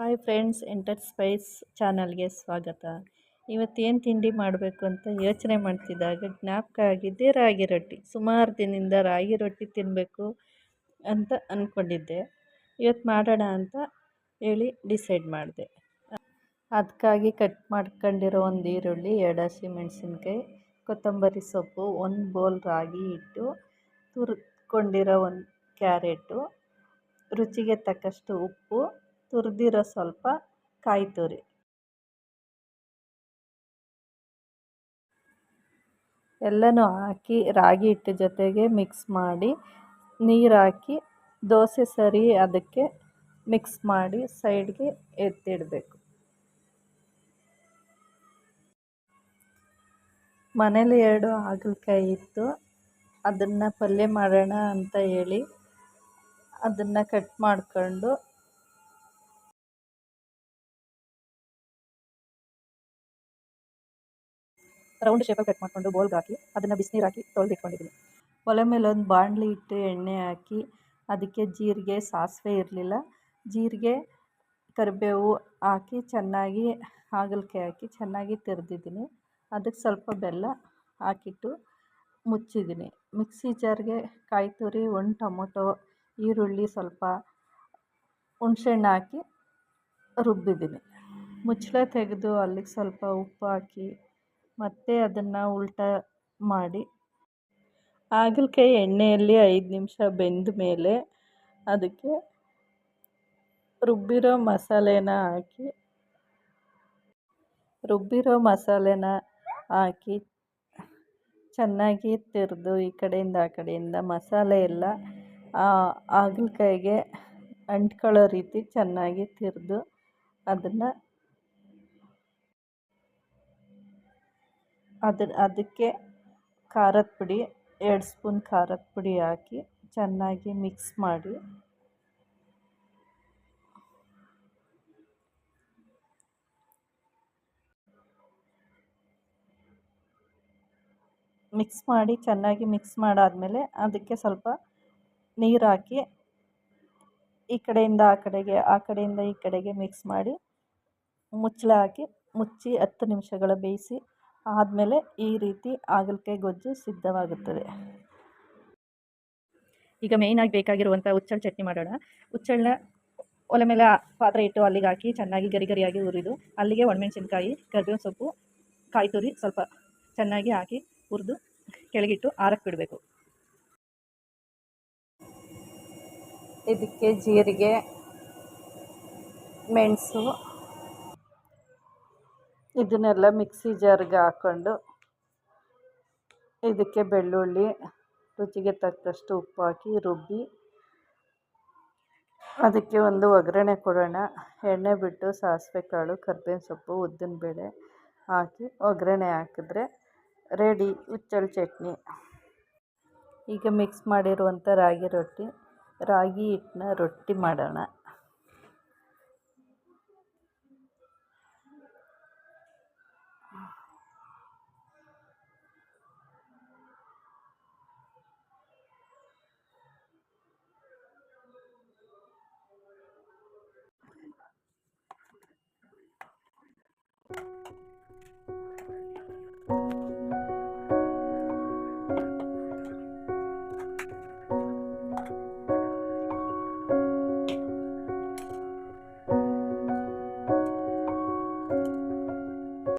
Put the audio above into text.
Hi friends, enter Spice ಚಾನಲ್ಗೆ ಸ್ವಾಗತ. ಇವತ್ತೇನು ತಿಂಡಿ ಮಾಡಬೇಕು ಅಂತ ಯೋಚನೆ ಮಾಡ್ತಿದ್ದಾಗ ಜ್ಞಾಪಕ ಆಗಿದ್ದೆ ರಾಗಿ ರೊಟ್ಟಿ. ಸುಮಾರು ದಿನದಿಂದ ರಾಗಿ ರೊಟ್ಟಿ ತಿನ್ನಬೇಕು ಅಂತ ಅಂದ್ಕೊಂಡಿದ್ದೆ. ಇವತ್ತು ಮಾಡೋಣ ಅಂತ ಹೇಳಿ ಡಿಸೈಡ್ ಮಾಡಿದೆ. ಅದಕ್ಕಾಗಿ ಕಟ್ ಮಾಡ್ಕೊಂಡಿರೋ ಒಂದು ಈರುಳ್ಳಿ, 2 ಹಸಿಮೆಣಸಿನ್ಕಾಯಿ, ಕೊತ್ತಂಬರಿ ಸೊಪ್ಪು, 1 ಬೌಲ್ ರಾಗಿ ಹಿಟ್ಟು, ತುರಿದ್ಕೊಂಡಿರೋ 1 ಕ್ಯಾರೆಟು, ರುಚಿಗೆ ತಕ್ಕಷ್ಟು ಉಪ್ಪು, ತುರಿದಿರೋ ಸ್ವಲ್ಪ ಕಾಯಿ ತುರಿ. ಎಲ್ಲನೂ ಹಾಕಿ ರಾಗಿ ಹಿಟ್ಟು ಜೊತೆಗೆ ಮಿಕ್ಸ್ ಮಾಡಿ ನೀರು ಹಾಕಿ ದೋಸೆ ಸರಿ ಅದಕ್ಕೆ ಮಿಕ್ಸ್ ಮಾಡಿ ಸೈಡ್ಗೆ ಎತ್ತಿಡಬೇಕು. ಮನೇಲಿ 2 ಹಾಗಲಕಾಯಿ ಇತ್ತು, ಅದನ್ನು ಪಲ್ಯ ಮಾಡೋಣ ಅಂತ ಹೇಳಿ ಅದನ್ನು ಕಟ್ ಮಾಡ್ಕೊಂಡು ರೌಂಡ್ ಶೇಪಲ್ಲಿ ಕಟ್ ಮಾಡಿಕೊಂಡು ಬೌಲ್ಗೆ ಹಾಕಿ ಅದನ್ನು ಬಿಸಿನೀರು ಹಾಕಿ ತೊಳೆದಿಟ್ಕೊಂಡಿದ್ದೀನಿ. ಒಲೆ ಮೇಲೆ ಒಂದು ಬಾಣಲಿ ಇಟ್ಟು ಎಣ್ಣೆ ಹಾಕಿ ಅದಕ್ಕೆ ಜೀರಿಗೆ, ಸಾಸಿವೆ ಇರಲಿಲ್ಲ, ಜೀರಿಗೆ, ಕರಿಬೇವು ಹಾಕಿ ಚೆನ್ನಾಗಿ ಹಾಗಲಕಾಯಿ ಹಾಕಿ ಚೆನ್ನಾಗಿ ತೆರೆದಿದ್ದೀನಿ. ಅದಕ್ಕೆ ಸ್ವಲ್ಪ ಬೆಲ್ಲ ಹಾಕಿಟ್ಟು ಮುಚ್ಚಿದ್ದೀನಿ. ಮಿಕ್ಸಿ ಜಾರ್ಗೆ ಕಾಯಿ ತುರಿ, 1 ಟೊಮೊಟೊ, ಈರುಳ್ಳಿ, ಸ್ವಲ್ಪ ಹುಣಸೆಹಣ್ಣು ಹಾಕಿ ರುಬ್ಬಿದ್ದೀನಿ. ಮುಚ್ಚಳ ತೆಗೆದು ಅಲ್ಲಿಗೆ ಸ್ವಲ್ಪ ಉಪ್ಪು ಹಾಕಿ ಮತ್ತೆ ಅದನ್ನು ಉಲ್ಟಾ ಮಾಡಿ ಹಾಗಲಕಾಯಿ ಎಣ್ಣೆಯಲ್ಲಿ 5 ನಿಮಿಷ ಬೆಂದ ಮೇಲೆ ಅದಕ್ಕೆ ರುಬ್ಬಿರೋ ಮಸಾಲೆನ ಹಾಕಿ ಚೆನ್ನಾಗಿ ತೆರೆದು ಈ ಕಡೆಯಿಂದ ಆ ಕಡೆಯಿಂದ ಮಸಾಲೆ ಎಲ್ಲ ಹಾಗಲಕಾಯಿಗೆ ಅಂಟ್ಕೊಳ್ಳೋ ರೀತಿ ಚೆನ್ನಾಗಿ ತೆರೆದು ಅದಕ್ಕೆ ಖಾರದ ಪುಡಿ, 2 ಸ್ಪೂನ್ ಖಾರದ ಪುಡಿ ಹಾಕಿ ಚೆನ್ನಾಗಿ ಮಿಕ್ಸ್ ಮಾಡಿ ಚೆನ್ನಾಗಿ ಮಿಕ್ಸ್ ಮಾಡಾದಮೇಲೆ ಅದಕ್ಕೆ ಸ್ವಲ್ಪ ನೀರು ಹಾಕಿ ಈ ಕಡೆಯಿಂದ ಆ ಕಡೆಗೆ, ಆ ಕಡೆಯಿಂದ ಈ ಕಡೆಗೆ ಮಿಕ್ಸ್ ಮಾಡಿ ಮುಚ್ಚಳ ಹಾಕಿ ಮುಚ್ಚಿ 10 ನಿಮಿಷಗಳ ಬೇಯಿಸಿ ಆದಮೇಲೆ ಈ ರೀತಿ ಹಾಗಲಕಾಯಿ ಗೊಜ್ಜು ಸಿದ್ಧವಾಗುತ್ತದೆ. ಈಗ ಮೇಯ್ನಾಗಿ ಬೇಕಾಗಿರುವಂಥ ಹುಚ್ಚಳ ಚಟ್ನಿ ಮಾಡೋಣ. ಹುಚ್ಚಳನ್ನ ಒಲೆ ಮೇಲೆ ಪಾತ್ರೆ ಇಟ್ಟು ಅಲ್ಲಿಗೆ ಹಾಕಿ ಚೆನ್ನಾಗಿ ಗರಿಯಾಗಿ ಹುರಿದು ಅಲ್ಲಿಗೆ ಒಣಮೆಣಸಿನ್ಕಾಯಿ, ಕರಿಬೇವಿನ ಸೊಪ್ಪು, ಕಾಯಿ ತುರಿ ಸ್ವಲ್ಪ ಚೆನ್ನಾಗಿ ಹಾಕಿ ಹುರಿದು ಕೆಳಗಿಟ್ಟು ಆರಕ್ಕೆ ಬಿಡಬೇಕು. ಇದಕ್ಕೆ ಜೀರಿಗೆ, ಮೆಣಸು ಇದನ್ನೆಲ್ಲ ಮಿಕ್ಸಿ ಜಾರ್ಗೆ ಹಾಕ್ಕೊಂಡು ಇದಕ್ಕೆ ಬೆಳ್ಳುಳ್ಳಿ, ರುಚಿಗೆ ತಕ್ಕಷ್ಟು ಉಪ್ಪು ಹಾಕಿ ರುಬ್ಬಿ ಅದಕ್ಕೆ ಒಂದು ಒಗ್ಗರಣೆ ಕೊಡೋಣ. ಎಣ್ಣೆ ಬಿಟ್ಟು ಸಾಸಿವೆ ಕಾಳು, ಕರಿಬೇವಿನ ಸೊಪ್ಪು, ಉದ್ದಿನಬೇಳೆ ಹಾಕಿ ಒಗ್ಗರಣೆ ಹಾಕಿದ್ರೆ ರೆಡಿ ಹುಚ್ಚಳ ಚಟ್ನಿ. ಈಗ ಮಿಕ್ಸ್ ಮಾಡಿರುವಂಥ ರಾಗಿ ಹಿಟ್ಟನ್ನ ರೊಟ್ಟಿ ಮಾಡೋಣ.